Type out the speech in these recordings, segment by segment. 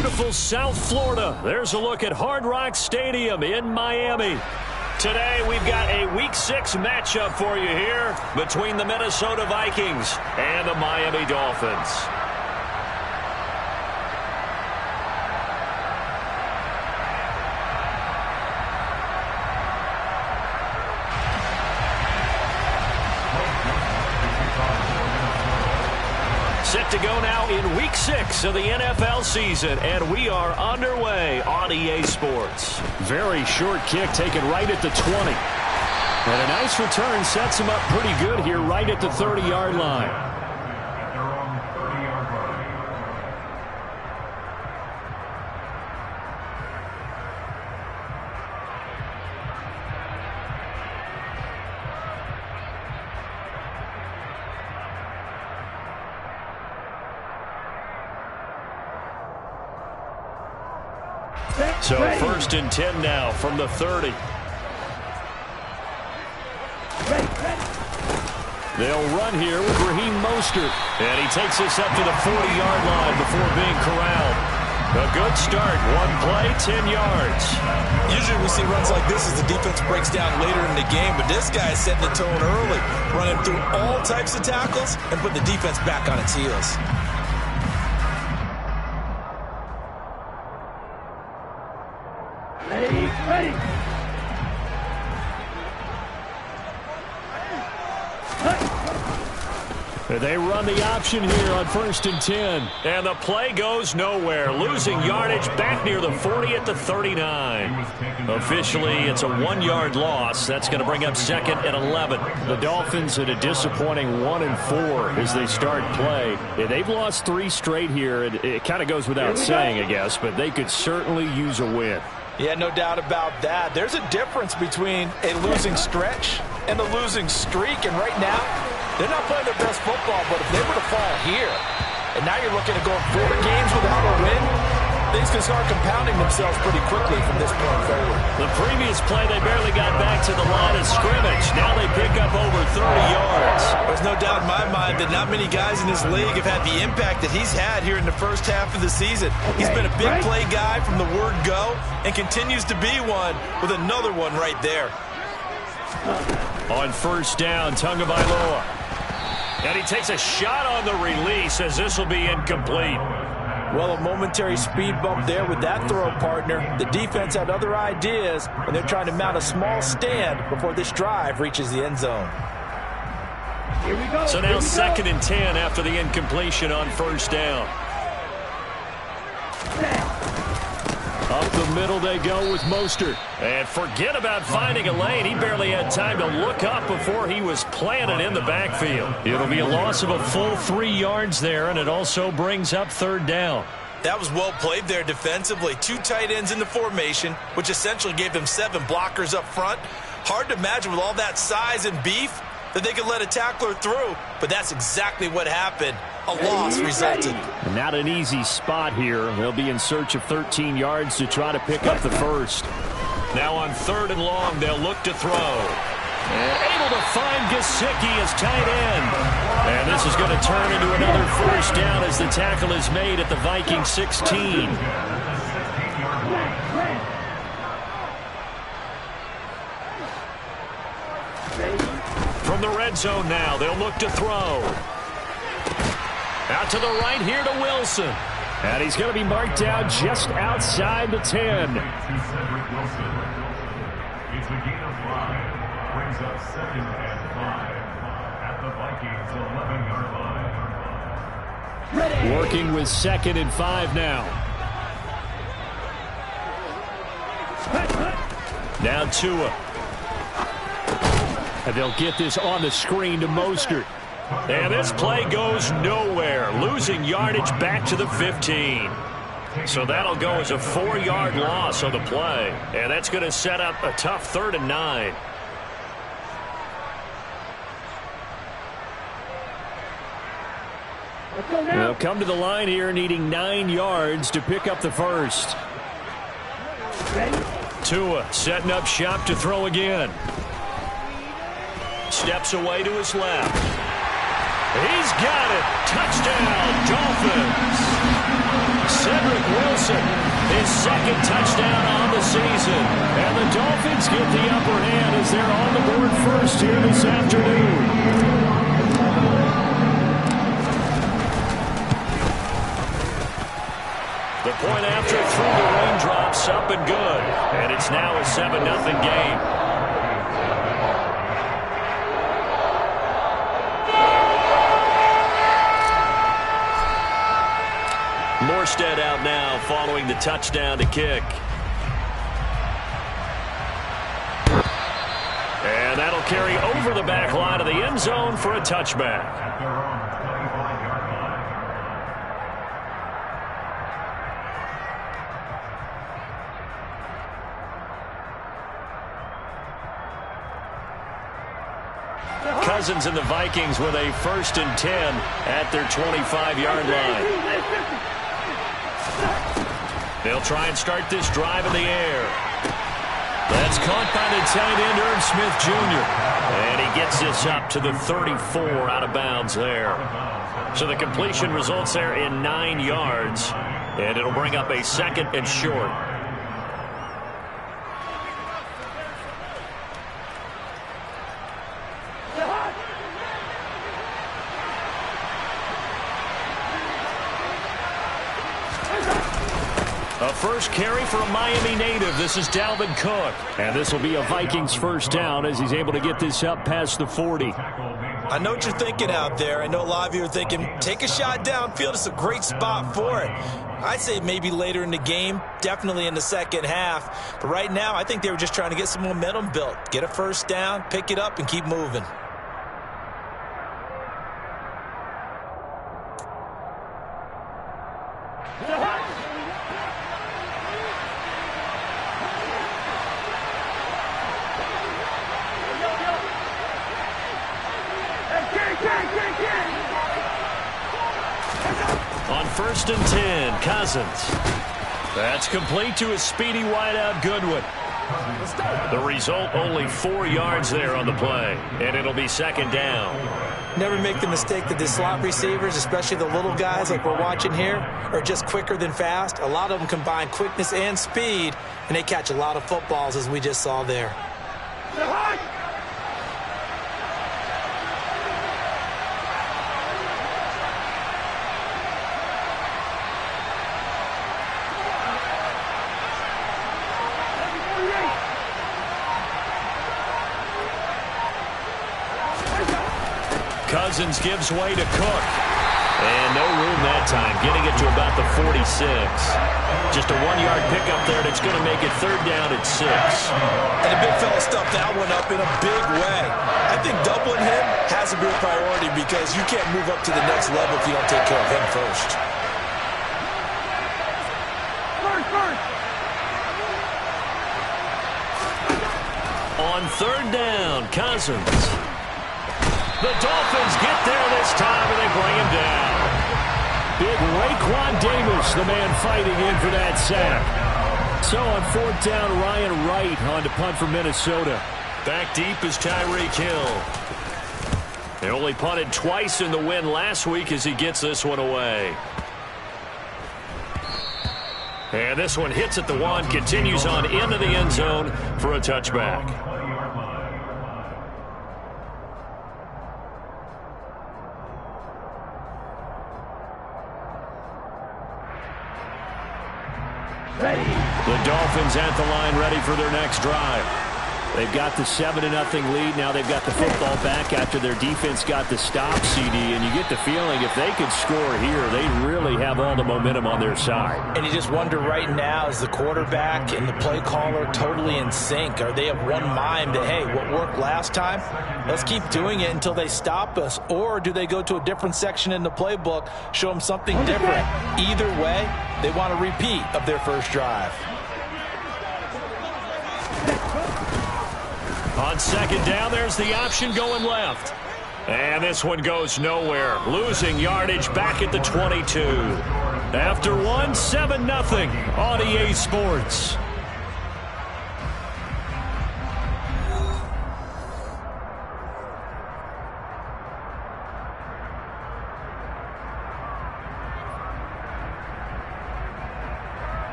beautiful South Florida. There's a look at Hard Rock Stadium in Miami. Today we've got a Week 6 matchup for you here between the Minnesota Vikings and the Miami Dolphins. Set to go now in Week 6 of the NFL season, and we are underway on EA Sports. Very short kick taken right at the 20. And a nice return sets him up pretty good here right at the 30-yard line. So first and 10 now from the 30. They'll run here with Raheem Mostert. And he takes us up to the 40-yard line before being corralled. A good start. One play, 10 yards. Usually we see runs like this as the defense breaks down later in the game, but this guy is setting the tone early, running through all types of tackles and putting the defense back on its heels. Ready. They run the option here on first and 10. And the play goes nowhere. Losing yardage back near the 40 at the 39. Officially, it's a 1-yard loss. That's going to bring up second and 11. The Dolphins at a disappointing 1-4 as they start play. Yeah, they've lost 3 straight here. It kind of goes without saying, I guess, but they could certainly use a win. Yeah, no doubt about that. There's a difference between a losing stretch and a losing streak, and right now, they're not playing their best football, but if they were to fall here, and now you're looking at going 4 games without a win, things can start compounding themselves pretty quickly from this point forward. The previous play, they barely got back to the line of scrimmage. Now they pick up over 30 yards. There's no doubt in my mind that not many guys in this league have had the impact that he's had here in the first half of the season. He's been a big play guy from the word go and continues to be one with another one right there. On first down, Tagovailoa. And he takes a shot on the release as this will be incomplete. Well, a momentary speed bump there with that throw, partner. The defense had other ideas, and they're trying to mount a small stand before this drive reaches the end zone. Here we go. So now second and 10 after the incompletion on first down. Up the middle they go with Mostert. And forget about finding a lane. He barely had time to look up before he was planted in the backfield. It'll be a loss of a full 3 yards there, and it also brings up third down. That was well played there defensively. 2 tight ends in the formation, which essentially gave them 7 blockers up front. Hard to imagine with all that size and beef that they could let a tackler through, but that's exactly what happened. A loss resulted. Not an easy spot here. They'll be in search of 13 yards to try to pick up the first. Now on third and long, they'll look to throw. And able to find Gesicki as tight end. And this is going to turn into another first down as the tackle is made at the Vikings 16. From the red zone now, they'll look to throw. Out to the right here to Wilson. And he's going to be marked down just outside the 10. It's a gain of 5. Brings up second and 5 at the Vikings' 11-yard line. Working with second and 5 now. Now Tua. And they'll get this on the screen to Mostert. And this play goes nowhere. Losing yardage back to the 15. So that'll go as a 4-yard loss on the play. And that's going to set up a tough 3rd and 9. They'll come to the line here needing 9 yards to pick up the first. Tua setting up shop to throw again. Steps away to his left. He's got it. Touchdown, Dolphins. Cedric Wilson Wilson. His second touchdown on the season. And the Dolphins get the upper hand as they're on the board first here this afternoon. The point after through the raindrops, up and good. And it's now a 7-0 game. Morstead out now following the touchdown to kick. And that'll carry over the back line of the end zone for a touchback. At their own 25-yard line. Cousins and the Vikings with a 1st and 10 at their 25-yard line. They'll try and start this drive in the air. That's caught by the tight end, Irv Smith Jr. And he gets this up to the 34 out of bounds there. So the completion results there in 9 yards. And it'll bring up a 2nd and short. A first carry for a Miami native. This is Dalvin Cook. And this will be a Vikings first down as he's able to get this up past the 40. I know what you're thinking out there. I know a lot of you are thinking, take a shot downfield. It's a great spot for it. I'd say maybe later in the game, definitely in the second half. But right now, I think they were just trying to get some momentum built. Get a first down, pick it up, and keep moving. On 1st and 10, Cousins. That's complete to a speedy wideout Goodwin. The result, only 4 yards there on the play, and it'll be 2nd down. Never make the mistake that the slot receivers, especially the little guys like we're watching here, are just quicker than fast. A lot of them combine quickness and speed, and they catch a lot of footballs, as we just saw there. Cousins gives way to Cook. And no room that time, getting it to about the 46. Just a 1-yard pickup there, and it's going to make it 3rd down at 6. And the big fella stuffed that one up in a big way. I think doubling him has to be a priority because you can't move up to the next level if you don't take care of him first. On 3rd down, Cousins. The Dolphins get there this time, and they bring him down. Big Raekwon Davis, the man fighting in for that sack. So on 4th down, Ryan Wright on to punt for Minnesota. Back deep is Tyreek Hill. They only punted twice in the win last week as he gets this one away. And this one hits at the 1, continues on into the end zone for a touchback. The Dolphins at the line, ready for their next drive. They've got the 7-0 lead. Now they've got the football back after their defense got the stop, CD. And you get the feeling if they could score here, they really have all the momentum on their side. And you just wonder right now, is the quarterback and the play caller totally in sync? Are they of one mind that, hey, what worked last time, let's keep doing it until they stop us? Or do they go to a different section in the playbook, show them something different? Either way, they want a repeat of their first drive. On 2nd down, there's the option going left. And this one goes nowhere. Losing yardage back at the 22. After 7-0 on EA Sports.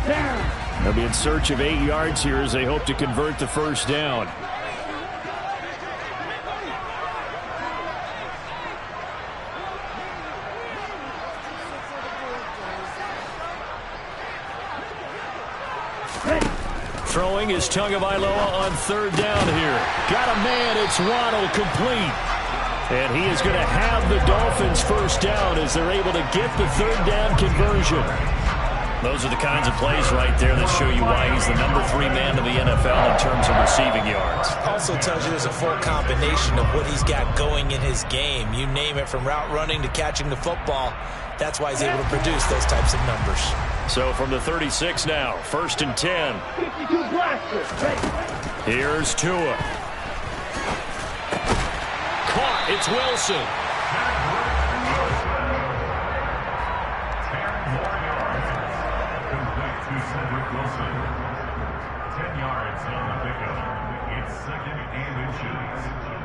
They'll be in search of 8 yards here as they hope to convert the first down. Throwing is Tagovailoa on third down here. Got a man. It's Waddle, complete. And he is going to have the Dolphins first down as they're able to get the third down conversion. Those are the kinds of plays right there that show you why he's the #3 man in the NFL in terms of receiving yards. Also tells you there's a full combination of what he's got going in his game. You name it, from route running to catching the football. That's why he's able to produce those types of numbers. So from the 36 now, 1st and 10. 52 blasters. Here's Tua. Caught. It's Wilson. 10 yards on the pickup. It's 2nd and inches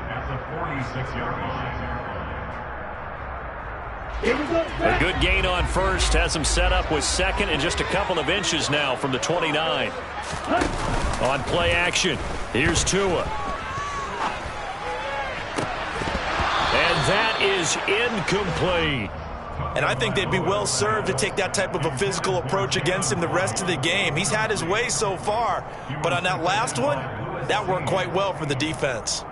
at the 46-yard line. A good gain on first. Has him set up with 2nd and just a couple of inches now from the 29. On play action, here's Tua. And that is incomplete. And I think they'd be well served to take that type of a physical approach against him the rest of the game. He's had his way so far, but on that last one, that worked quite well for the defense.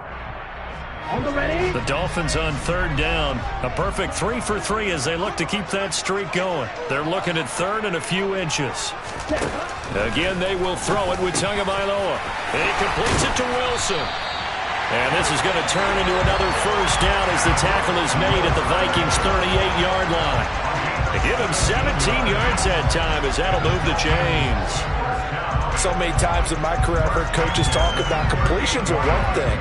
The Dolphins on third down. A perfect 3 for 3 as they look to keep that streak going. They're looking at third and a few inches. Again, they will throw it with Tagovailoa. He completes it to Wilson. And this is going to turn into another first down as the tackle is made at the Vikings' 38-yard line. They give him 17 yards that time as that'll move the chains. So many times in my career I've heard coaches talk about completions are one thing.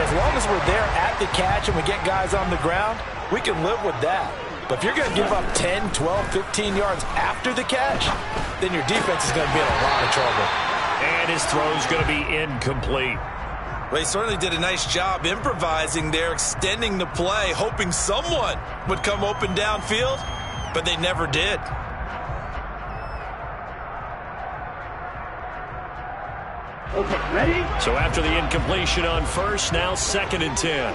As long as we're there at the catch and we get guys on the ground, we can live with that. But if you're going to give up 10, 12, 15 yards after the catch, then your defense is going to be in a lot of trouble. And his throw is going to be incomplete. Well, he certainly did a nice job improvising there, extending the play, hoping someone would come open downfield, but they never did. Okay, ready? So after the incompletion on first, now 2nd and 10.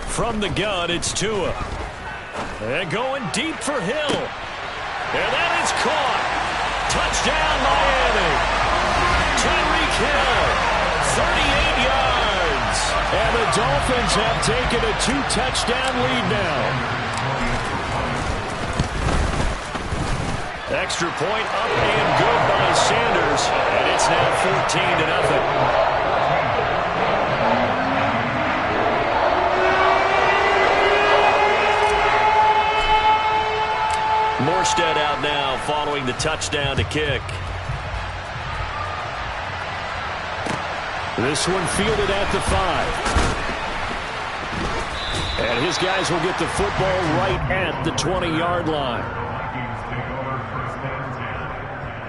From the gun, it's Tua. And going deep for Hill. And that is caught. Touchdown, Miami. Tyreek Hill, 38 yards. And the Dolphins have taken a 2-touchdown lead now. Extra point up and good by Sanders. And it's now 14-0. Morstead out now following the touchdown to kick. This one fielded at the 5. And his guys will get the football right at the 20-yard line. Vikings take over 1st and 10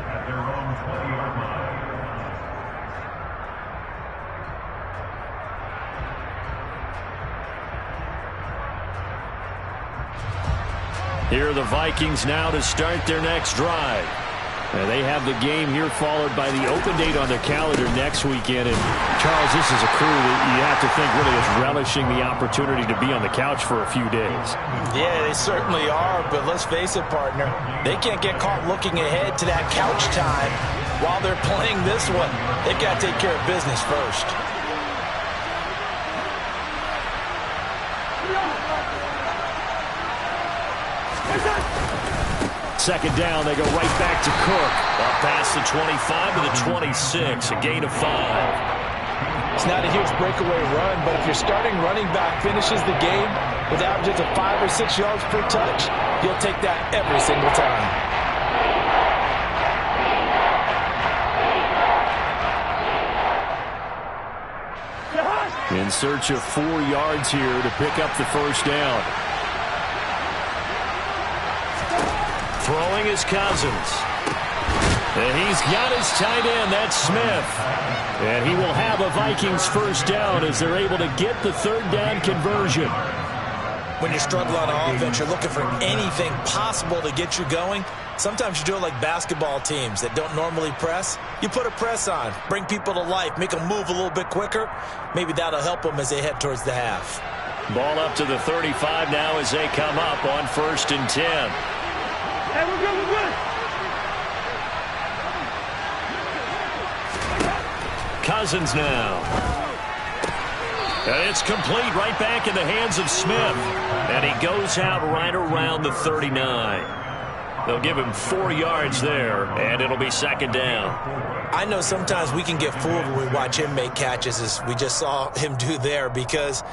at their own 20-yard line. Here are the Vikings now to start their next drive. And they have the game here followed by the open date on their calendar next weekend. And, Charles, this is a crew that you have to think really is relishing the opportunity to be on the couch for a few days. Yeah, they certainly are, but let's face it, partner. They can't get caught looking ahead to that couch time while they're playing this one. They've got to take care of business first. Second down, they go right back to Cook. Up past the 25 to the 26, a gain of 5. It's not a huge breakaway run, but if your starting running back finishes the game with averages of 5 or 6 yards per touch, you'll take that every single time. In search of 4 yards here to pick up the first down. Throwing is Cousins. And he's got his tight end. That's Smith. And he will have a Vikings first down as they're able to get the third down conversion. when you're struggling on offense, you're looking for anything possible to get you going. Sometimes you do it like basketball teams that don't normally press. You put a press on, bring people to life, make them move a little bit quicker. Maybe that'll help them as they head towards the half. Ball up to the 35 now as they come up on 1st and 10. Hey, we're good, we're good. Cousins now. And it's complete right back in the hands of Smith. And he goes out right around the 39. They'll give him 4 yards there, and it'll be 2nd down. I know sometimes we can get fooled when we watch him make catches, as we just saw him do there, because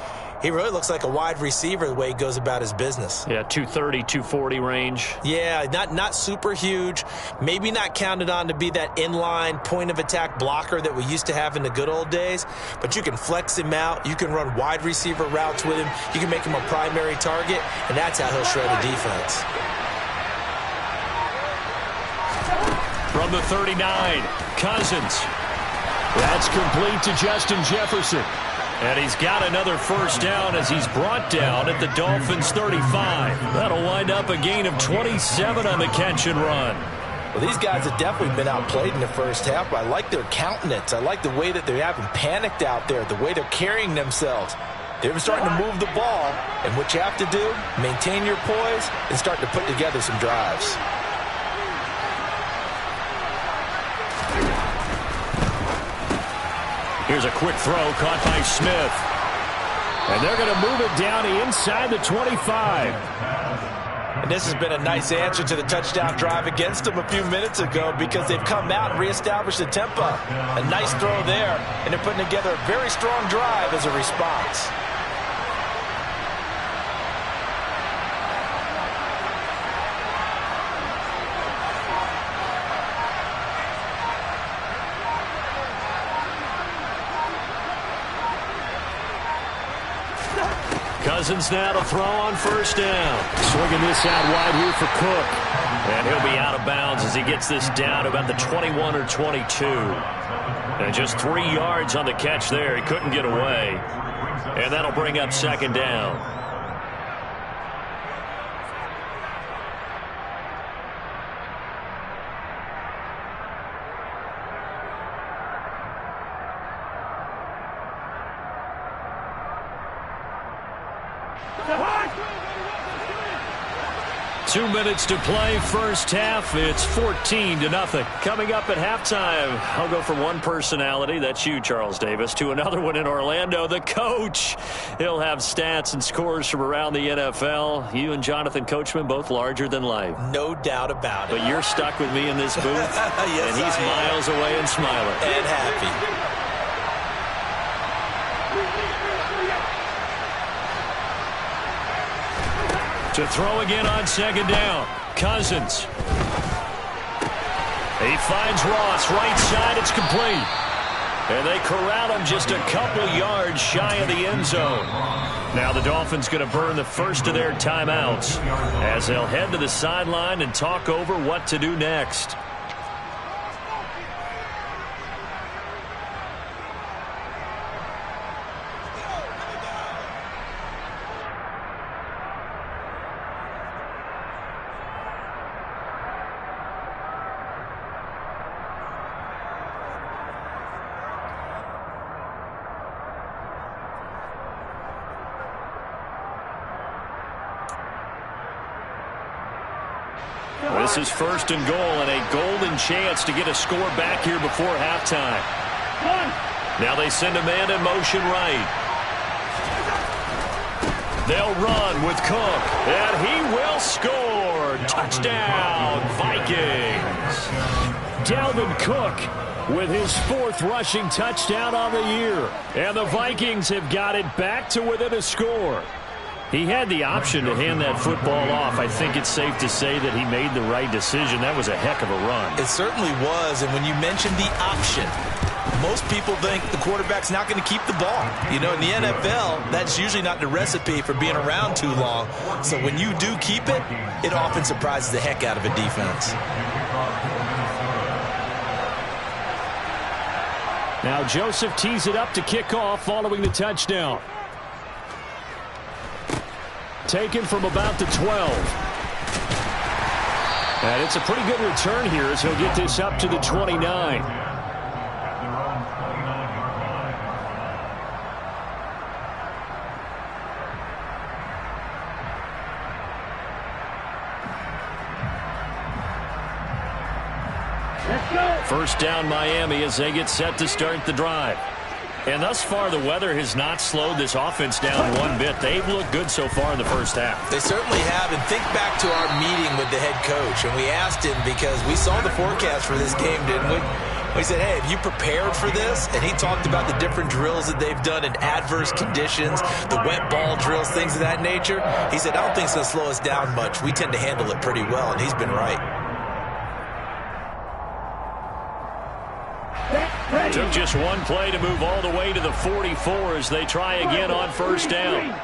he really looks like a wide receiver the way he goes about his business. Yeah, 230, 240 range. Yeah, not super huge. Maybe not counted on to be that inline point-of-attack blocker that we used to have in the good old days, but you can flex him out. You can run wide receiver routes with him. You can make him a primary target, and that's how he'll shred a defense. From the 39, Cousins. That's complete to Justin Jefferson. And he's got another 1st down as he's brought down at the Dolphins' 35. That'll wind up a gain of 27 on the catch and run. Well, these guys have definitely been outplayed in the first half, but I like their countenance. I like the way that they haven't panicked out there, the way they're carrying themselves. They're starting to move the ball, and what you have to do, maintain your poise and start to put together some drives. Here's a quick throw caught by Smith. And they're going to move it down inside the 25. And this has been a nice answer to the touchdown drive against them a few minutes ago, because they've come out and reestablished the tempo. A nice throw there, and they're putting together a very strong drive as a response. Cousins now to throw on 1st down. Swinging this out wide here for Cook. And he'll be out of bounds as he gets this down about the 21 or 22. And just 3 yards on the catch there. He couldn't get away. And that'll bring up 2nd down. Two minutes to play, 1st half. It's 14-0. Coming up at halftime, I'll go from one personality, that's you, Charles Davis, to another one in Orlando, the coach. He'll have stats and scores from around the NFL. You and Jonathan Coachman, both larger than life. No doubt about it. But you're stuck with me in this booth, yes, and he's miles away and smiling. And happy. To throw again on 2nd down. Cousins. He finds Ross right side. It's complete. And they corral him just a couple yards shy of the end zone. Now the Dolphins going to burn the first of their timeouts as they'll head to the sideline and talk over what to do next. This is 1st and goal and a golden chance to get a score back here before halftime. Now they send a man in motion right. They'll run with Cook, and he will score. Touchdown, Vikings. Dalvin Cook with his 4th rushing touchdown on the year. And the Vikings have got it back to within a score. He had the option to hand that football off. I think it's safe to say that he made the right decision. That was a heck of a run. It certainly was, and when you mentioned the option, most people think the quarterback's not going to keep the ball. You know, in the NFL, that's usually not the recipe for being around too long. So when you do keep it, it often surprises the heck out of a defense. Now Joseph tees it up to kick off following the touchdown. taken from about the 12. And it's a pretty good return here as he'll get this up to the 29. First down Miami as they get set to start the drive. And thus far, the weather has not slowed this offense down one bit. They've looked good so far in the first half. They certainly have. And think back to our meeting with the head coach. And we asked him because we saw the forecast for this game, didn't we? We said, hey, have you prepared for this? And he talked about the different drills that they've done in adverse conditions, the wet ball drills, things of that nature. He said, I don't think it's going to slow us down much. We tend to handle it pretty well, and he's been right. Took just one play to move all the way to the 44 as they try again on first down.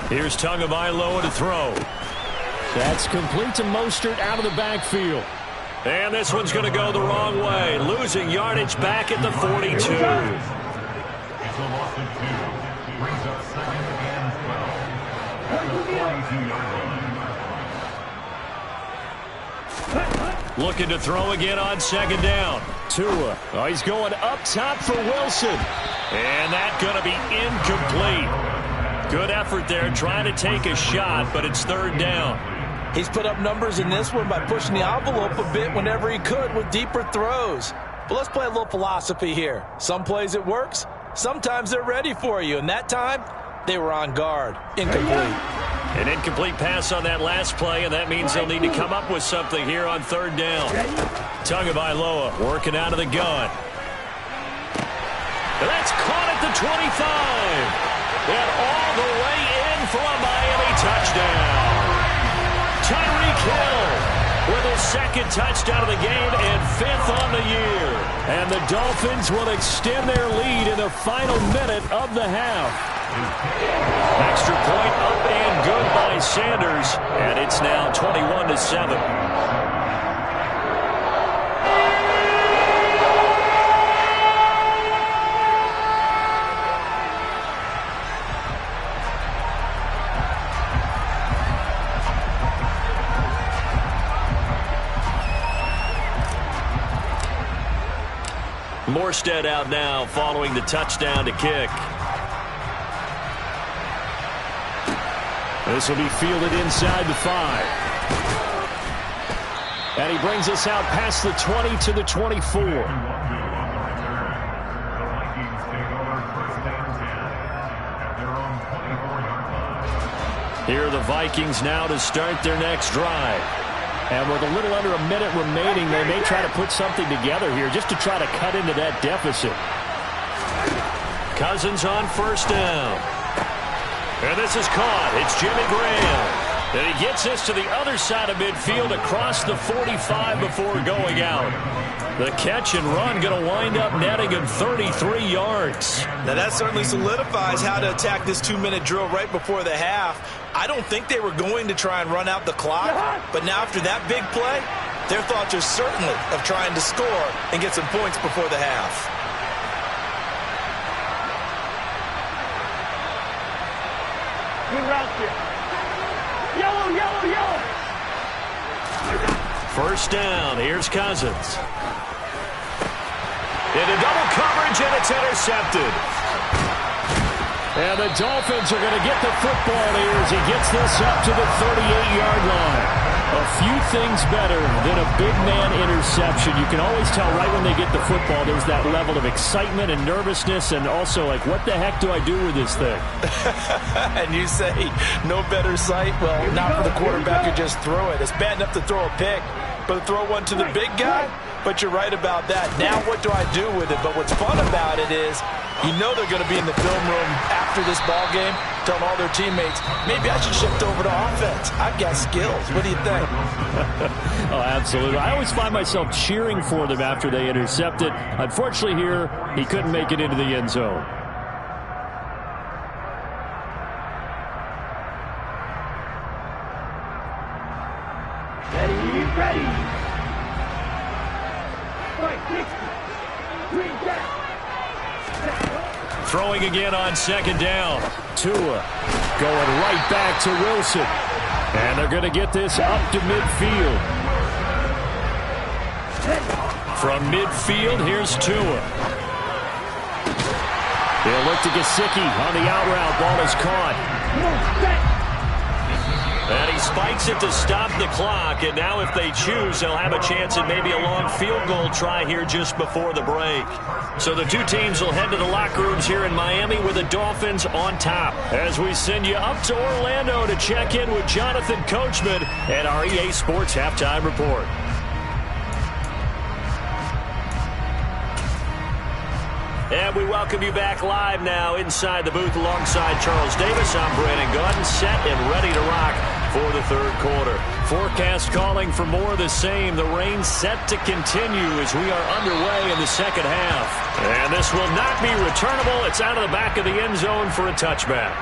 Here's Tagovailoa to throw. That's complete to Mostert out of the backfield. And this one's going to go the wrong way. Losing yardage back at the 42. It's a loss of 2. Brings up second and 12. At the 42-yard line. Looking to throw again on second down. Tua. Oh, he's going up top for Wilson. And that's going to be incomplete. Good effort there trying to take a shot, but it's third down. He's put up numbers in this one by pushing the envelope a bit whenever he could with deeper throws. But let's play a little philosophy here. Some plays it works. Sometimes they're ready for you. And that time, they were on guard. Incomplete. An incomplete pass on that last play, and that means they'll need to come up with something here on third down. Tagovailoa working out of the gun. That's caught at the 25. And all the way in for a Miami touchdown. Tyreek Hill with his second touchdown of the game and 5th on the year. And the Dolphins will extend their lead in the final minute of the half. Extra point up and good by Sanders, and it's now 21-7. Morstead out now following the touchdown to kick. This will be fielded inside the 5. And he brings us out past the 20 to the 24. The Vikings take over first and 10 at their own 24-yard line. Here are the Vikings now to start their next drive. And with a little under a minute remaining, they may try to put something together here just to try to cut into that deficit. Cousins on first down. And this is caught. It's Jimmy Graham. And he gets this to the other side of midfield across the 45 before going out. The catch and run going to wind up netting him 33 yards. Now that certainly solidifies how to attack this 2-minute drill right before the half. I don't think they were going to try and run out the clock, but now after that big play, their thoughts are certainly of trying to score and get some points before the half. Good route here. Yellow, yellow, yellow. First down. Here's Cousins. Into double coverage, and it's intercepted. And the Dolphins are going to get the football here as he gets this up to the 38-yard line. A few things better than a big man interception. You can always tell right when they get the football, there's that level of excitement and nervousness, and also like, what the heck do I do with this thing? And you say, no better sight? Well, not for the quarterback who just throw it. It's bad enough to throw a pick, but to throw one to the big guy? But you're right about that. Now what do I do with it? But what's fun about it is, you know they're going to be in the film room after this ball game, telling all their teammates, maybe I should shift over to offense. I've got skills. What do you think? Oh, absolutely. I always find myself cheering for them after they intercept it. Unfortunately here, he couldn't make it into the end zone. Ready, ready. Right, 60. 3 down. Throwing again on second down. Tua going right back to Wilson. And they're going to get this up to midfield. From midfield, here's Tua. They'll look to Gesicki on the out route. Ball is caught. And he spikes it to stop the clock. And now if they choose, they'll have a chance at maybe a long field goal try here just before the break. So the two teams will head to the locker rooms here in Miami with the Dolphins on top. As we send you up to Orlando to check in with Jonathan Coachman at our EA Sports Halftime Report. And we welcome you back live now inside the booth alongside Charles Davis. I'm Brandon Gaudin, set and ready to rock for the third quarter. Forecast calling for more of the same. The rain set to continue as we are underway in the second half. And this will not be returnable. It's out of the back of the end zone for a touchback.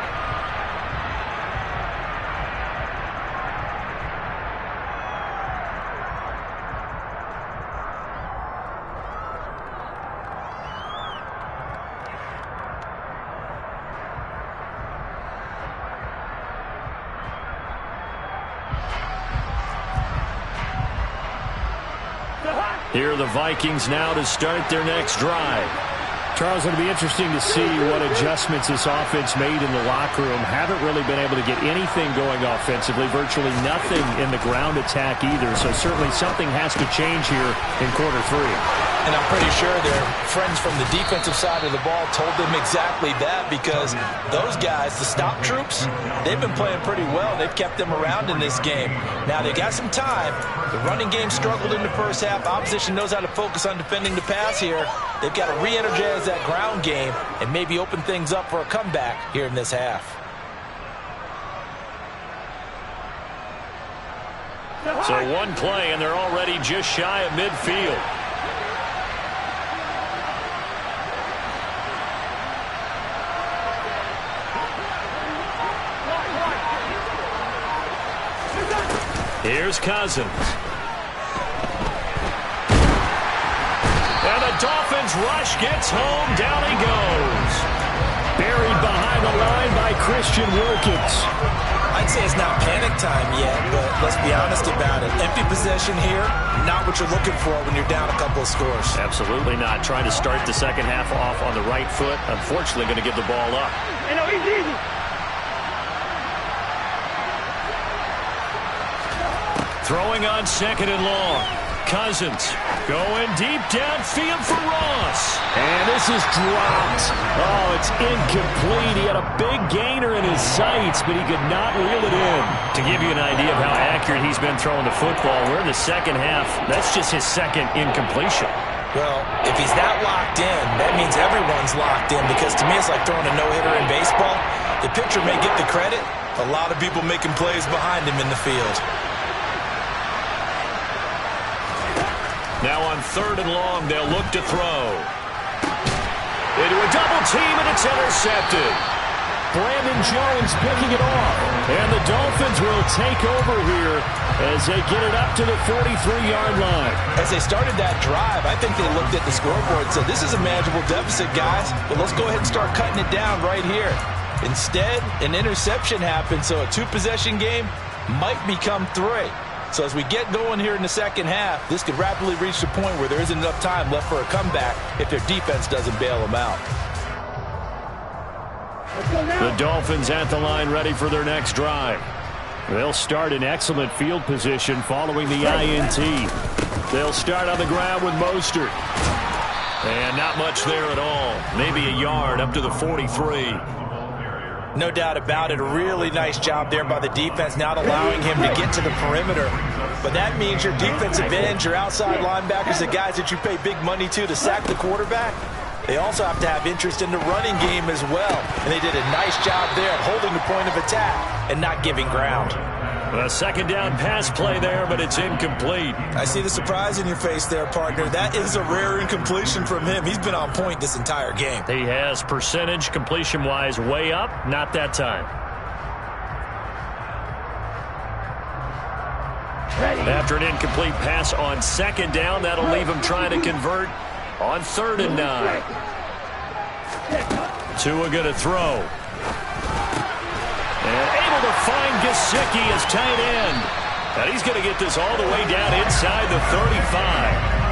Here are the Vikings now to start their next drive. Charles, it'll be interesting to see what adjustments this offense made in the locker room. Haven't really been able to get anything going offensively, virtually nothing in the ground attack either. So certainly something has to change here in quarter three. And I'm pretty sure their friends from the defensive side of the ball told them exactly that, because those guys, the stop troops, they've been playing pretty well. They've kept them around in this game. Now they got some time. The running game struggled in the first half. Opposition knows how to focus on defending the pass here. They've got to re-energize that ground game and maybe open things up for a comeback here in this half. So one play, and they're already just shy of midfield. Here's Cousins. And the Dolphins rush gets home. Down he goes. Buried behind the line by Christian Wilkins. I'd say it's not panic time yet, but let's be honest about it. Empty possession here, not what you're looking for when you're down a couple of scores. Absolutely not. Trying to start the second half off on the right foot. Unfortunately, going to give the ball up. Hey, no, easy. Throwing on second and long. Cousins going deep downfield for Ross. And this is dropped. Oh, it's incomplete. He had a big gainer in his sights, but he could not reel it in. To give you an idea of how accurate he's been throwing the football, we're in the second half. That's just his second incompletion. Well, if he's that locked in, that means everyone's locked in, because to me it's like throwing a no-hitter in baseball. The pitcher may get the credit. A lot of people making plays behind him in the field. Now on third and long, they'll look to throw. Into a double team, and it's intercepted. Brandon Jones picking it off. And the Dolphins will take over here as they get it up to the 43-yard line. As they started that drive, I think they looked at the scoreboard and said, this is a manageable deficit, guys, but let's go ahead and start cutting it down right here. Instead, an interception happened, so a two-possession game might become three. So as we get going here in the second half, this could rapidly reach the point where there isn't enough time left for a comeback if their defense doesn't bail them out. The Dolphins at the line, ready for their next drive. They'll start in excellent field position following the INT. They'll start on the ground with Mostert. And not much there at all. Maybe a yard up to the 43. No doubt about it. A really nice job there by the defense, not allowing him to get to the perimeter. But that means your defensive ends, your outside linebackers, the guys that you pay big money to sack the quarterback, they also have to have interest in the running game as well. And they did a nice job there of holding the point of attack and not giving ground. A second down pass play there, but it's incomplete. I see the surprise in your face there, partner. That is a rare incompletion from him. He's been on point this entire game. He has percentage completion-wise way up. Not that time. After an incomplete pass on second down, that'll leave him trying to convert on 3rd and 9. Tua going to throw. able to find Gesicki as tight end. And he's going to get this all the way down inside the 35.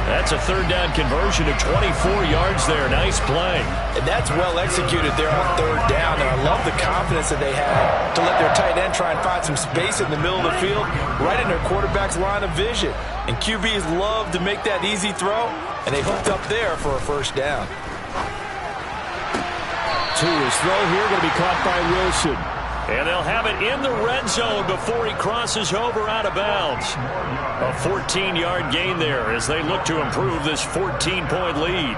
That's a third down conversion of 24 yards there. Nice play. And that's well executed there on third down. And I love the confidence that they had to let their tight end try and find some space in the middle of the field, right in their quarterback's line of vision. And QBs love to make that easy throw, and they hooked up there for a first down. To his throw here, going to be caught by Wilson. And they'll have it in the red zone before he crosses over out of bounds. A 14-yard gain there as they look to improve this 14-point lead.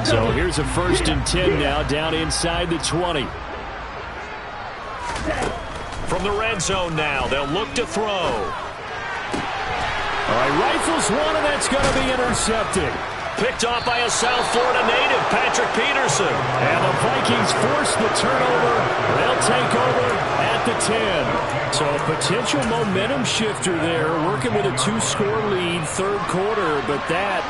So here's a 1st and 10 now down inside the 20. From the red zone now, they'll look to throw. All right, rifles one, and that's going to be intercepted. Picked off by a South Florida native, Patrick Peterson. And the Vikings force the turnover. They'll take over at the 10. So a potential momentum shifter there, working with a 2-score lead, third quarter, but that,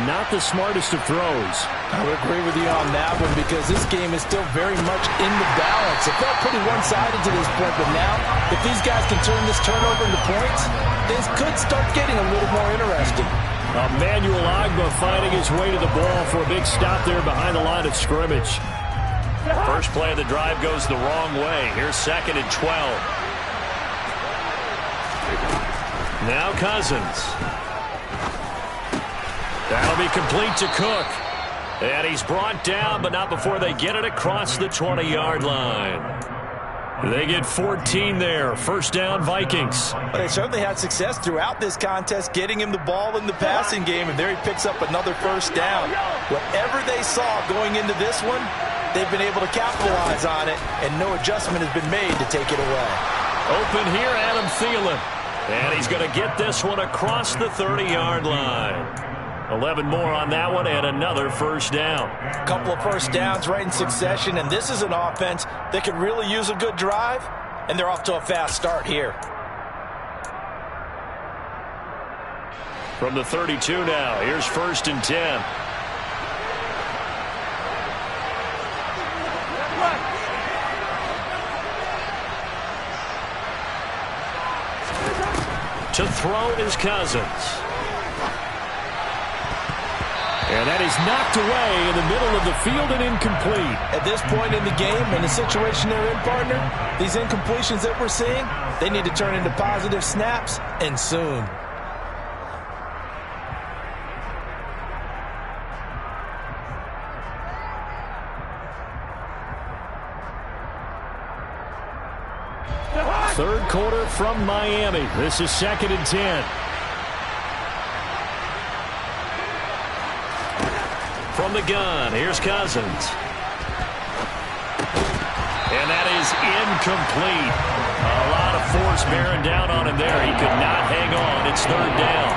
not the smartest of throws. I would agree with you on that one because this game is still very much in the balance. It felt pretty one-sided to this point, but now, if these guys can turn this turnover into points, things could start getting a little more interesting. Emmanuel Agba finding his way to the ball for a big stop there behind the line of scrimmage. First play of the drive goes the wrong way. Here's 2nd and 12. Now Cousins. That'll be complete to Cook. And he's brought down, but not before they get it across the 20-yard line. They get 14 there. First down, Vikings. But they certainly had success throughout this contest, getting him the ball in the passing game, and there he picks up another first down. Whatever they saw going into this one, they've been able to capitalize on it, and no adjustment has been made to take it away. Open here, Adam Thielen. And he's going to get this one across the 30-yard line. 11 more on that one, and another first down. A couple of first downs right in succession, and this is an offense that could really use a good drive, and they're off to a fast start here. From the 32 now, here's 1st and 10. To throw is Cousins. And that is knocked away in the middle of the field and incomplete. At this point in the game, in the situation they're in, partner, these incompletions that we're seeing, they need to turn into positive snaps, and soon. Third quarter from Miami. This is 2nd and 10. From the gun, here's Cousins. And that is incomplete. A lot of force bearing down on him there. He could not hang on. It's third down.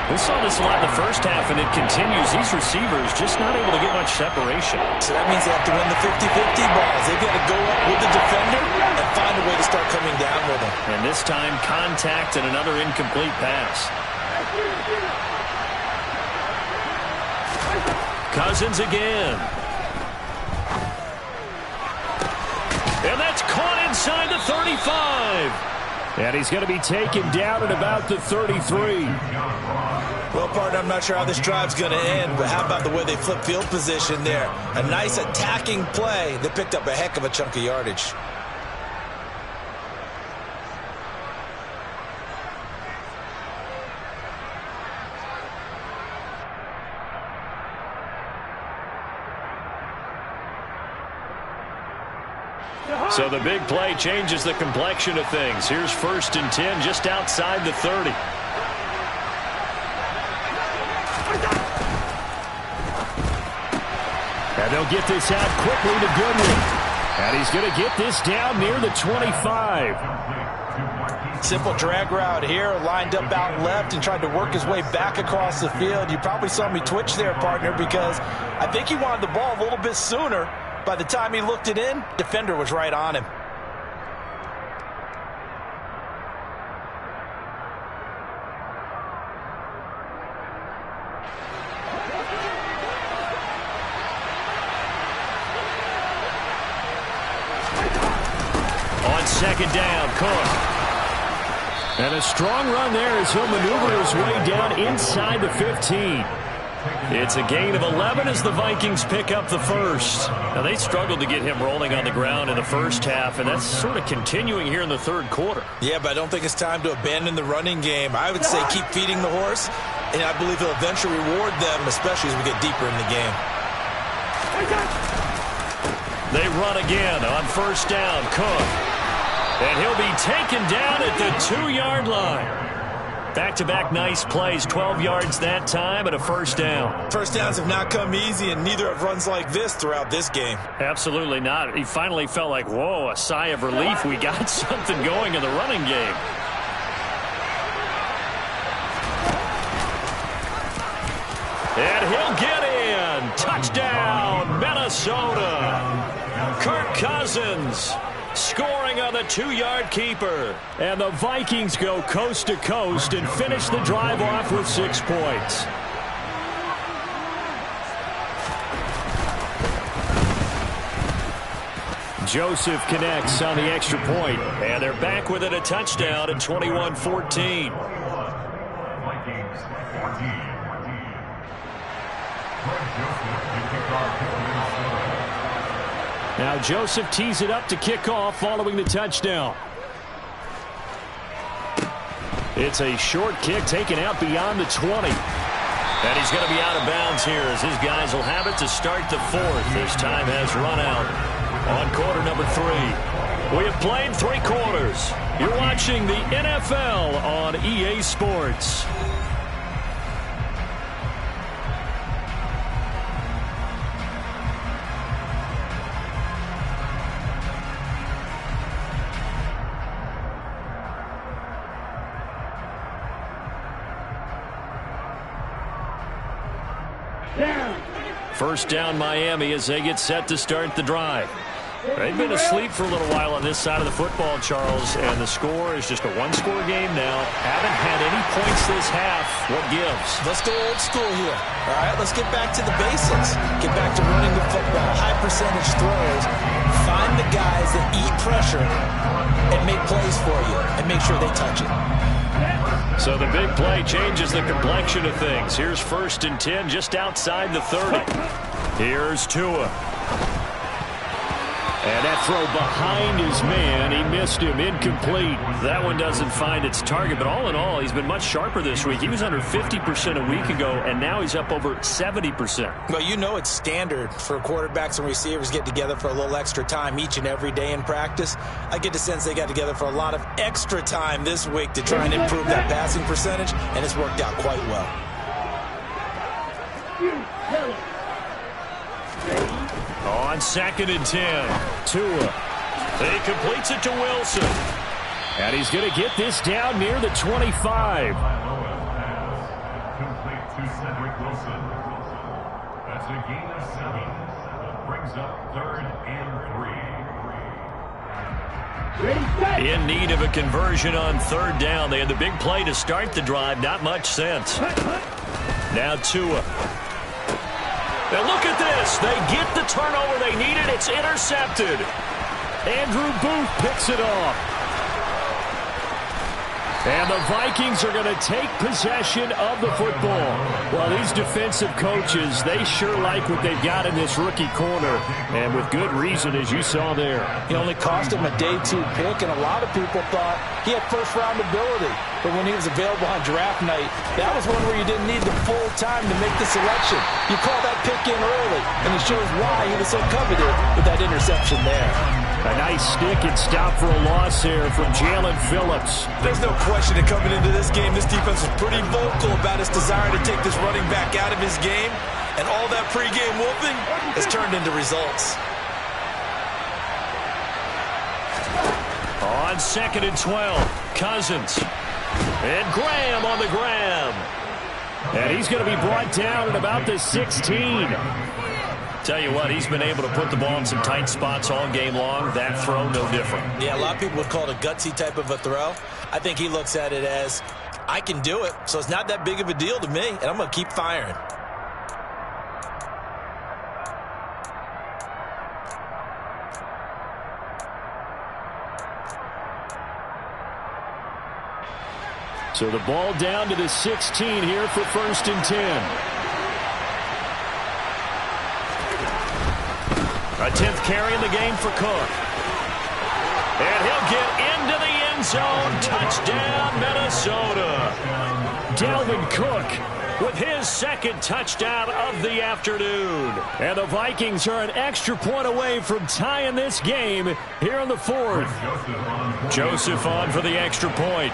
We saw this a lot in the first half, and it continues. These receivers just not able to get much separation. So that means they have to win the 50-50 balls. They've got to go up with the defender and find a way to start coming down with him. And this time, contact and another incomplete pass. Cousins again. And that's caught inside the 35. And he's going to be taken down at about the 33. Well, partner, I'm not sure how this drive's going to end, but how about the way they flip field position there? A nice attacking play that picked up a heck of a chunk of yardage. So the big play changes the complexion of things. Here's 1st and 10 just outside the 30. And they'll get this out quickly to Goodwin. And he's going to get this down near the 25. Simple drag route here, lined up out left and tried to work his way back across the field. You probably saw me twitch there, partner, because I think he wanted the ball a little bit sooner. By the time he looked it in, defender was right on him. On second down, Cook. And a strong run there as he'll maneuver his way down inside the 15. It's a gain of 11 as the Vikings pick up the first. Now, they struggled to get him rolling on the ground in the first half, and that's sort of continuing here in the third quarter. Yeah, but I don't think it's time to abandon the running game. I would say keep feeding the horse, and I believe he'll eventually reward them, especially as we get deeper in the game. They run again on first down, Cook. And he'll be taken down at the 2-yard line. Back-to-back nice plays, 12 yards that time and a first down. First downs have not come easy, and neither have runs like this throughout this game. Absolutely not. He finally felt like, whoa, a sigh of relief. We got something going in the running game. And he'll get in. Touchdown, Minnesota. Kirk Cousins scoring on the 2-yard keeper. And the Vikings go coast to coast and finish the drive off with 6 points. Joseph connects on the extra point, and they're back within a touchdown at 21-14. Vikings 14. Now Joseph tees it up to kick off following the touchdown. It's a short kick taken out beyond the 20. And he's going to be out of bounds here as his guys will have it to start the fourth. This time has run out on quarter number 3. We have played 3 quarters. You're watching the NFL on EA Sports. First down Miami as they get set to start the drive. They've been asleep for a little while on this side of the football, Charles, and the score is just a 1-score game now. Haven't had any points this half. What gives? Let's go old school here. All right, let's get back to the basics. Get back to running the football, high percentage throws. Find the guys that eat pressure and make plays for you and make sure they touch it. So the big play changes the complexion of things. Here's 1st and 10 just outside the 30. Here's Tua. And that throw behind his man. He missed him. Incomplete. That one doesn't find its target. But all in all, he's been much sharper this week. He was under 50% a week ago, and now he's up over 70%. Well, you know it's standard for quarterbacks and receivers get together for a little extra time each and every day in practice. I get the sense they got together for a lot of extra time this week to try and improve that passing percentage, and it's worked out quite well. On 2nd and 10, Tua. He completes it to Wilson. And he's going to get this down near the 25. Complete to Cedric Wilson. That's a gain of 7. Brings up 3rd and 3. In need of a conversion on 3rd down. They had the big play to start the drive. Not much sense. Now Tua. Now look at this. They get the turnover they needed. It's intercepted. Andrew Booth picks it off. And the Vikings are going to take possession of the football. Well, these defensive coaches, they sure like what they've got in this rookie corner. And with good reason, as you saw there. He only cost him a day 2 pick, and a lot of people thought he had first-round ability. But when he was available on draft night, that was one where you didn't need the full time to make the selection. You call that pick in early, and it shows why he was so coveted with that interception there. A nice stick and stop for a loss here from Jalen Phillips. There's no question that coming into this game, this defense was pretty vocal about its desire to take this running back out of his game, and all that pregame whooping has turned into results. On 2nd and 12, Cousins. And Graham on the grab. And he's going to be brought down at about the 16. Tell you what, he's been able to put the ball in some tight spots all game long. That throw, no different. Yeah, a lot of people would call it a gutsy type of a throw. I think he looks at it as, I can do it, so it's not that big of a deal to me, and I'm going to keep firing. So the ball down to the 16 here for 1st and 10. A 10th carry in the game for Cook. And he'll get into the end zone. Touchdown, Minnesota. Dalvin Cook with his 2nd touchdown of the afternoon. And the Vikings are an extra point away from tying this game here in the 4th. Joseph on for the extra point.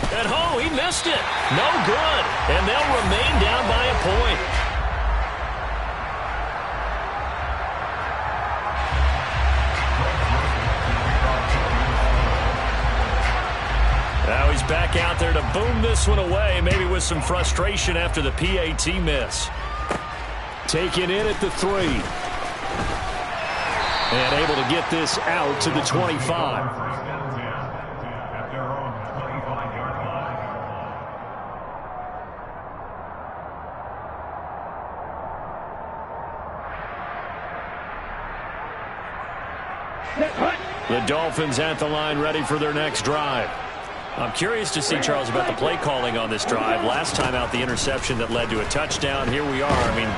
And he missed it. No good. And they'll remain down by a point. Now he's back out there to boom this one away, maybe with some frustration after the PAT miss. Taken in at the 3. And able to get this out to the 25. The Dolphins at the line ready for their next drive. I'm curious to see, Charles, about the play calling on this drive. Last time out, the interception that led to a touchdown. Here we are. I mean,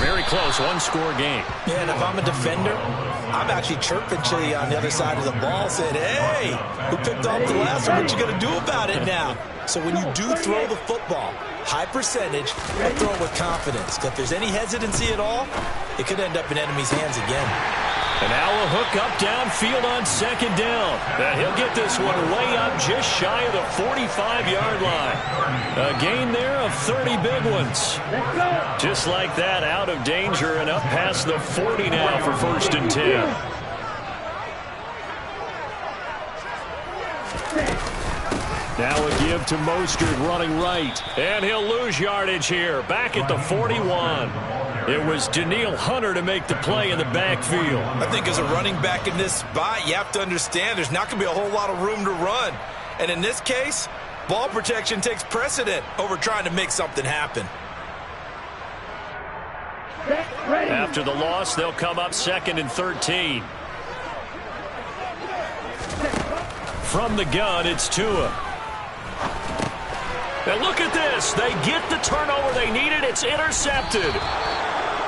very close, one-score game. Yeah, and if I'm a defender, I'm actually chirping Chili on the other side of the ball, saying, hey, who picked off the last one? What you going to do about it now? So when you do throw the football, high percentage, but throw it with confidence. Because if there's any hesitancy at all, it could end up in enemy's hands again. And now a hook up downfield on 2nd down. And he'll get this one way up just shy of the 45-yard line. A gain there of 30 big ones. Just like that, out of danger and up past the 40 now for 1st and 10. Now a give to Mostert running right. And he'll lose yardage here. Back at the 41. It was Danielle Hunter to make the play in the backfield. I think as a running back in this spot, you have to understand there's not going to be a whole lot of room to run. And in this case, ball protection takes precedent over trying to make something happen. After the loss, they'll come up 2nd and 13. From the gun, it's Tua. And look at this. They get the turnover they needed. It's intercepted.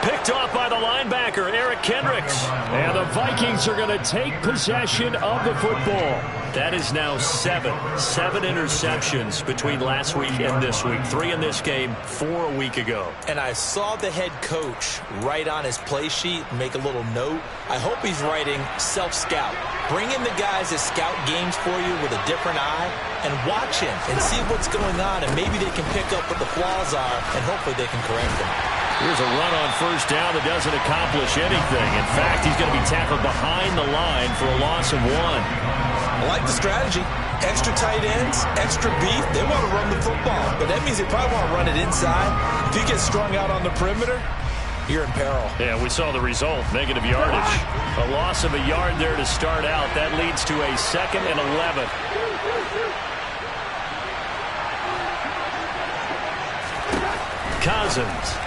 Picked off by the linebacker, Eric Kendricks. And the Vikings are going to take possession of the football. That is now 7 interceptions between last week and this week. 3 in this game, 4 a week ago. And I saw the head coach write on his play sheet, make a little note. I hope he's writing self-scout. Bring in the guys that scout games for you with a different eye and watch him and see what's going on, and maybe they can pick up what the flaws are, and hopefully they can correct them. Here's a run on 1st down that doesn't accomplish anything. In fact, he's going to be tackled behind the line for a loss of 1. I like the strategy. Extra tight ends, extra beef. They want to run the football, but that means they probably want to run it inside. If you get strung out on the perimeter, you're in peril. Yeah, we saw the result, negative yardage. A loss of a yard there to start out. That leads to a 2nd and 11. Cousins.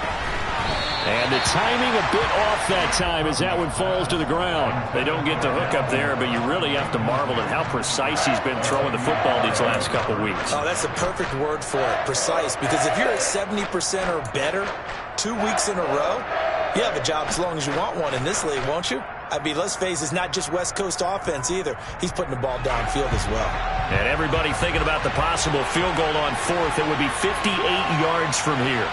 And the timing a bit off that time as that one falls to the ground. They don't get the hook up there, but you really have to marvel at how precise he's been throwing the football these last couple weeks. Oh, that's the perfect word for it, precise. Because if you're at 70% or better 2 weeks in a row, you have a job as long as you want one in this league, won't you? I mean, let's face it, it's not just West Coast offense either. He's putting the ball downfield as well. And everybody thinking about the possible field goal on 4th. It would be 58 yards from here.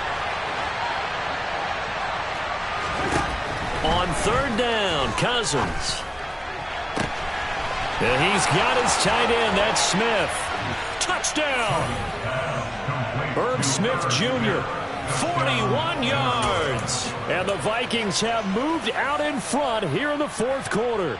On 3rd down, Cousins. And he's got his tight end. That's Smith. Touchdown. Herb Smith Jr., 41 yards. And the Vikings have moved out in front here in the 4th quarter.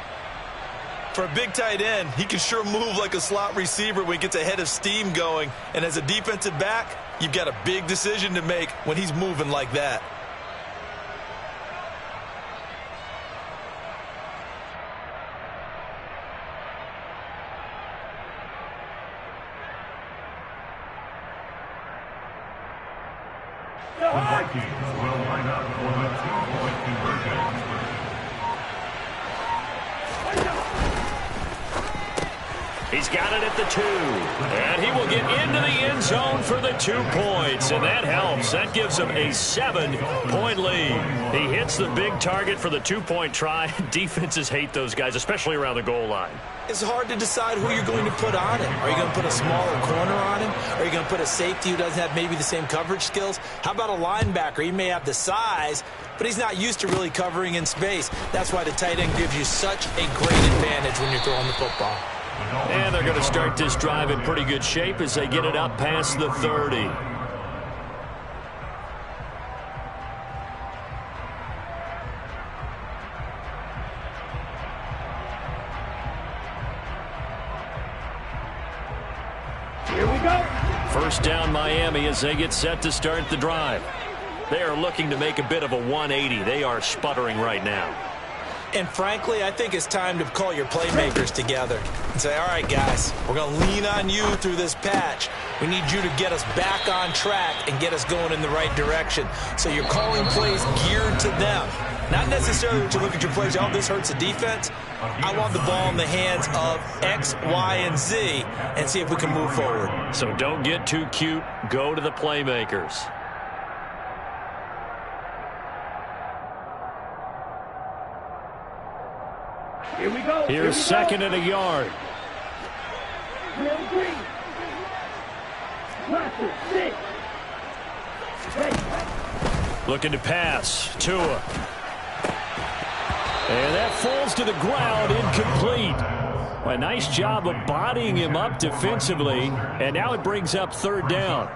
For a big tight end, he can sure move like a slot receiver when he gets a head of steam going. And as a defensive back, you've got a big decision to make when he's moving like that. The Vikings will line up for the 2-point conversion. He's got it at the 2. And he will get into the end zone for the 2 points. And that helps. That gives him a 7-point lead. He hits the big target for the 2-point try. Defenses hate those guys, especially around the goal line. It's hard to decide who you're going to put on him. Are you going to put a smaller corner on him? Are you going to put a safety who doesn't have maybe the same coverage skills? How about a linebacker? He may have the size, but he's not used to really covering in space. That's why the tight end gives you such a great advantage when you're throwing the football. And they're going to start this drive in pretty good shape as they get it up past the 30. Here we go. First down Miami as they get set to start the drive. They are looking to make a bit of a 180. They are sputtering right now. And frankly, I think it's time to call your playmakers together and say, all right, guys, we're going to lean on you through this patch. We need you to get us back on track and get us going in the right direction. So you're calling plays geared to them. Not necessarily to look at your plays, oh, this hurts the defense. I want the ball in the hands of X, Y, and Z and see if we can move forward. So don't get too cute. Go to the playmakers. Here we go. Here's second and a yard. Looking to pass. Tua. And that falls to the ground, incomplete. Well, a nice job of bodying him up defensively, and now it brings up third down.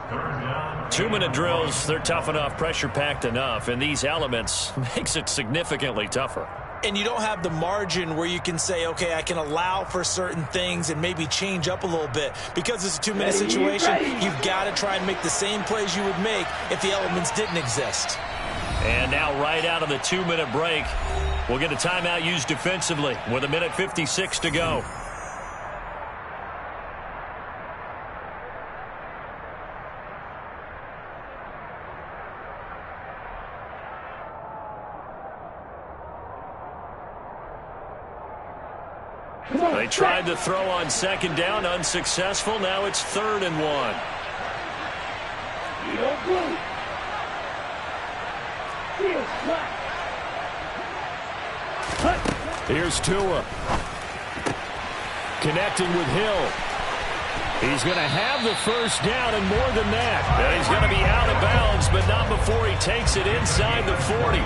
2-minute drills, they're tough enough, pressure-packed enough, and these elements makes it significantly tougher. And you don't have the margin where you can say, okay, I can allow for certain things and maybe change up a little bit. Because it's a 2-minute situation, you've got to try and make the same plays you would make if the elements didn't exist. And now right out of the 2-minute break, we'll get a timeout used defensively with 1:56 to go. They tried to throw on second down, unsuccessful. Now it's 3rd and 1. Here's Tua. Connecting with Hill. He's going to have the first down and more than that. And he's going to be out of bounds, but not before he takes it inside the 40.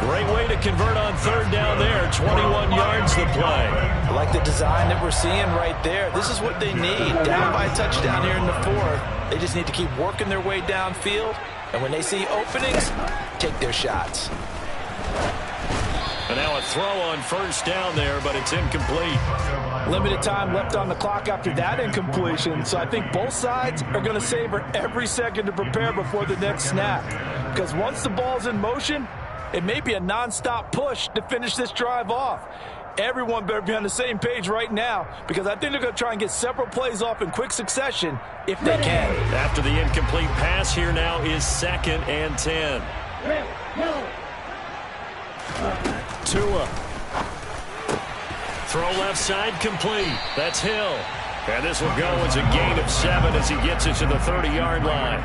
Great way to convert on third down there. 21 yards to play. I like the design that we're seeing right there. This is what they need. Down by a touchdown here in the 4th. They just need to keep working their way downfield. And when they see openings, take their shots. And now a throw on first down there, but it's incomplete. Limited time left on the clock after that incompletion. So I think both sides are going to savor every second to prepare before the next snap. Because once the ball's in motion, it may be a nonstop push to finish this drive off. Everyone better be on the same page right now, because I think they're going to try and get several plays off in quick succession if they can. After the incomplete pass, here now is 2nd and 10. Tua. Throw left side complete. That's Hill. And this will go as a gain of 7 as he gets it to the 30-yard line.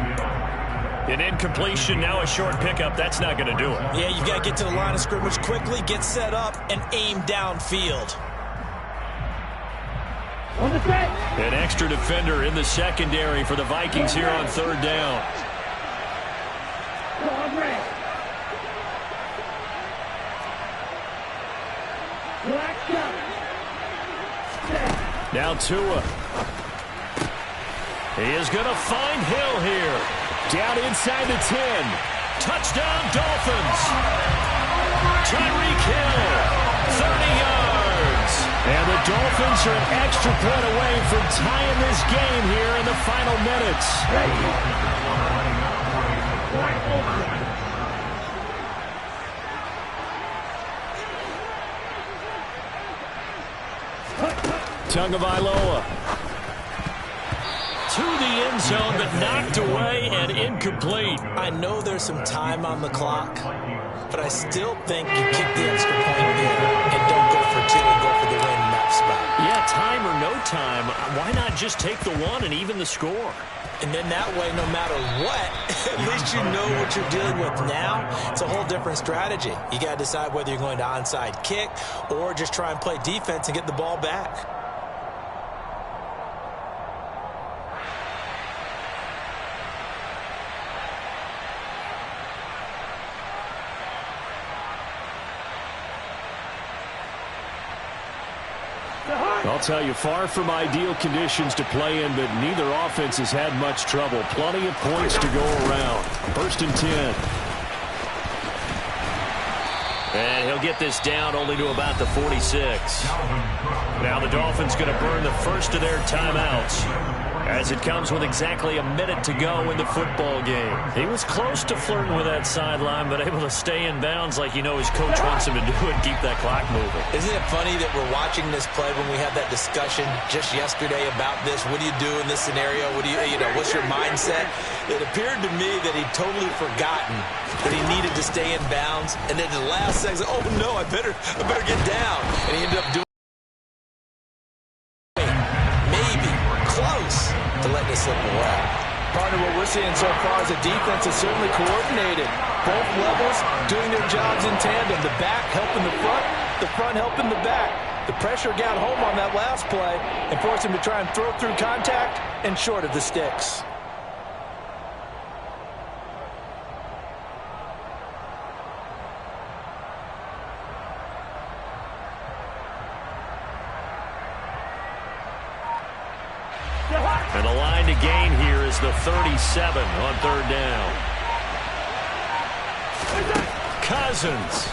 An incompletion, now a short pickup. That's not going to do it. Yeah, you've got to get to the line of scrimmage quickly, get set up, and aim downfield. An extra defender in the secondary for the Vikings here on third down. Now Tua. He is going to find Hill here. Down inside the 10. Touchdown, Dolphins. Tyreek Hill, 30 yards. And the Dolphins are an extra point away from tying this game here in the final minutes. Tagovailoa. To the end zone, but knocked away and incomplete. I know there's some time on the clock, but I still think you kick the extra point there and don't go for 2 and go for the win in that about. Yeah, time or no time, why not just take the one and even the score? And then that way, no matter what, at least you know what you're dealing with now. It's a whole different strategy. You got to decide whether you're going to onside kick or just try and play defense and get the ball back. I'll tell you, far from ideal conditions to play in, but neither offense has had much trouble. Plenty of points to go around. 1st and 10. And he'll get this down only to about the 46. Now the Dolphins going to burn the first of their timeouts, as it comes with exactly a minute to go in the football game. He was close to flirting with that sideline, but able to stay in bounds like you know his coach wants him to do and keep that clock moving. Isn't it funny that we're watching this play when we had that discussion just yesterday about this? What do you do in this scenario? What do you know, what's your mindset? It appeared to me that he'd totally forgotten that he needed to stay in bounds, and then the last second, oh no, I better get down. And he ended up doing to letting it slip away. Partner, what we're seeing so far is the defense is certainly coordinated. Both levels doing their jobs in tandem. The back helping the front helping the back. The pressure got home on that last play and forced him to try and throw through contact and short of the sticks. And the line to gain here is the 37 on 3rd down. Cousins.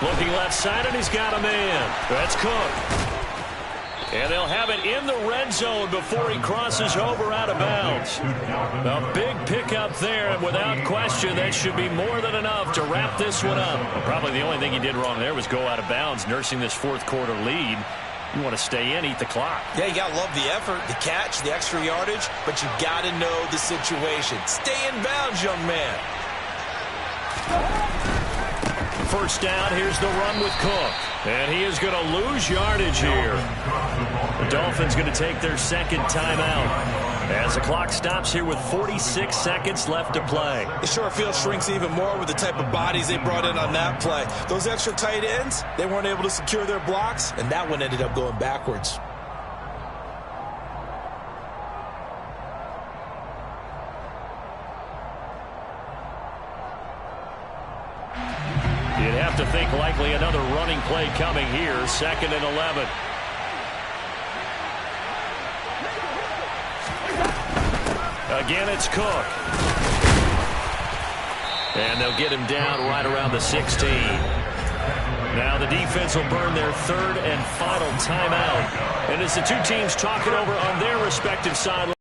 Looking left side, and he's got a man. That's Cook. And they'll have it in the red zone before he crosses over out of bounds. A big pickup there, and without question, that should be more than enough to wrap this one up. Well, probably the only thing he did wrong there was go out of bounds, nursing this 4th quarter lead. You want to stay in, eat the clock. Yeah, you got to love the effort, the catch, the extra yardage, but you got to know the situation. Stay in bounds, young man. 1st down, here's the run with Cook. And he is going to lose yardage here. The Dolphins going to take their 2nd timeout as the clock stops here with 46 seconds left to play. The short field shrinks even more with the type of bodies they brought in on that play. Those extra tight ends, they weren't able to secure their blocks, and that one ended up going backwards. You'd have to think likely another running play coming here. 2nd and 11. Again, it's Cook. And they'll get him down right around the 16. Now the defense will burn their 3rd and final timeout. And as the two teams talk it over on their respective sidelines.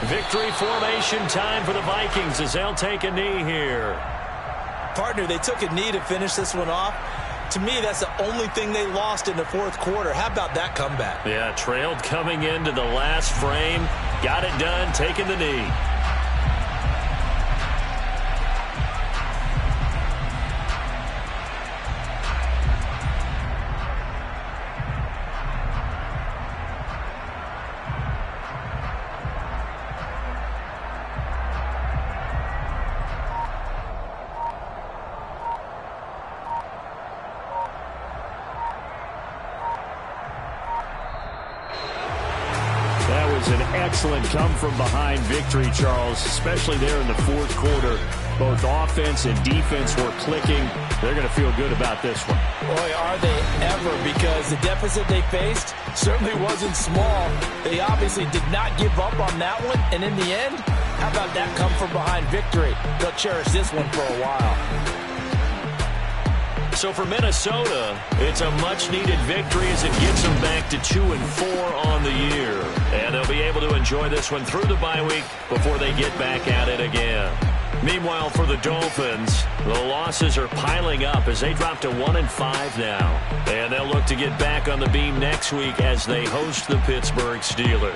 Victory formation time for the Vikings as they'll take a knee here. Partner, they took a knee to finish this one off. To me, that's the only thing they lost in the 4th quarter. How about that comeback? Yeah, trailed coming into the last frame. Got it done, taking the knee. An excellent come-from-behind victory, Charles, especially there in the 4th quarter. Both offense and defense were clicking. They're going to feel good about this one. Boy, are they ever, because the deficit they faced certainly wasn't small. They obviously did not give up on that one, and in the end, how about that come-from-behind victory? They'll cherish this one for a while. So for Minnesota, it's a much-needed victory as it gets them back to 2-4 on the year. And they'll be able to enjoy this one through the bye week before they get back at it again. Meanwhile, for the Dolphins, the losses are piling up as they drop to 1-5 now. And they'll look to get back on the beam next week as they host the Pittsburgh Steelers.